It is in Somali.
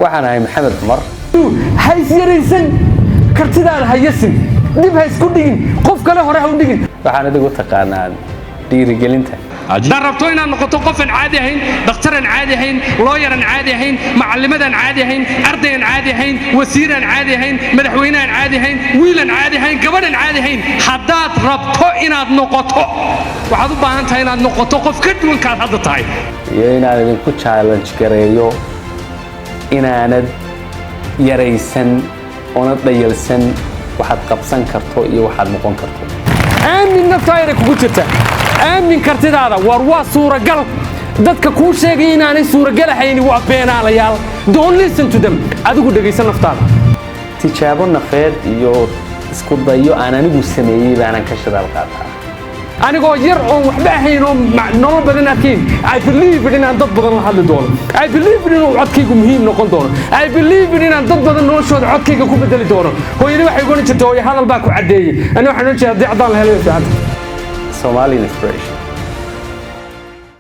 waxaan ahay Maxamed Cumar hays yaraysan kartidaada hayasin dib ha isku dhigin qof kale hore ha u dhigin waxaan adigu taqaanaan dhiirigelinta darabto inaan noqoto qof aan caadi ahayn dhakhtar aan caadi ahayn lawyer aan caadi ahayn macallin aan caadi ahayn arday aan caadi ahayn wasiir aan caadi ahayn madaxweyne aan caadi ahayn wiil aan caadi ahayn gabadh aan caadi ahayn haddaad rabto inaad noqoto waxaad u baahan tahay inaad noqoto qof ka duwan kaad hadda tahay iyo inaan idinku challenge gareeyo inaanad yaraysan oona dhayalsan waxaad qabsan karto iyo waxaad noqon karto aamin naftaada kugu jirta aamin kartidaada war waa suuragal dadka ku sheegay inaanay suuragal ahayn waa beenaalayaal don't listen to them adigu dhageysan naftaada tijaabo nafeed iyo isku dayo aan anigu sameeyay baanan ka shadaal qaataa anigoo yar oo waxba ahayn oo nolol badan arkin I believe in aan dad badan la hadli doono I believe in codkaygu muhiim noqon doono I believe in aan dad badan noloshooda codkayga ku bedeli doono hooyadii waxay go'an jirtay oo hadal baa ku cadeeyay aniga waxaan u jeedaa cadaan la helayo fiican Somali inspiration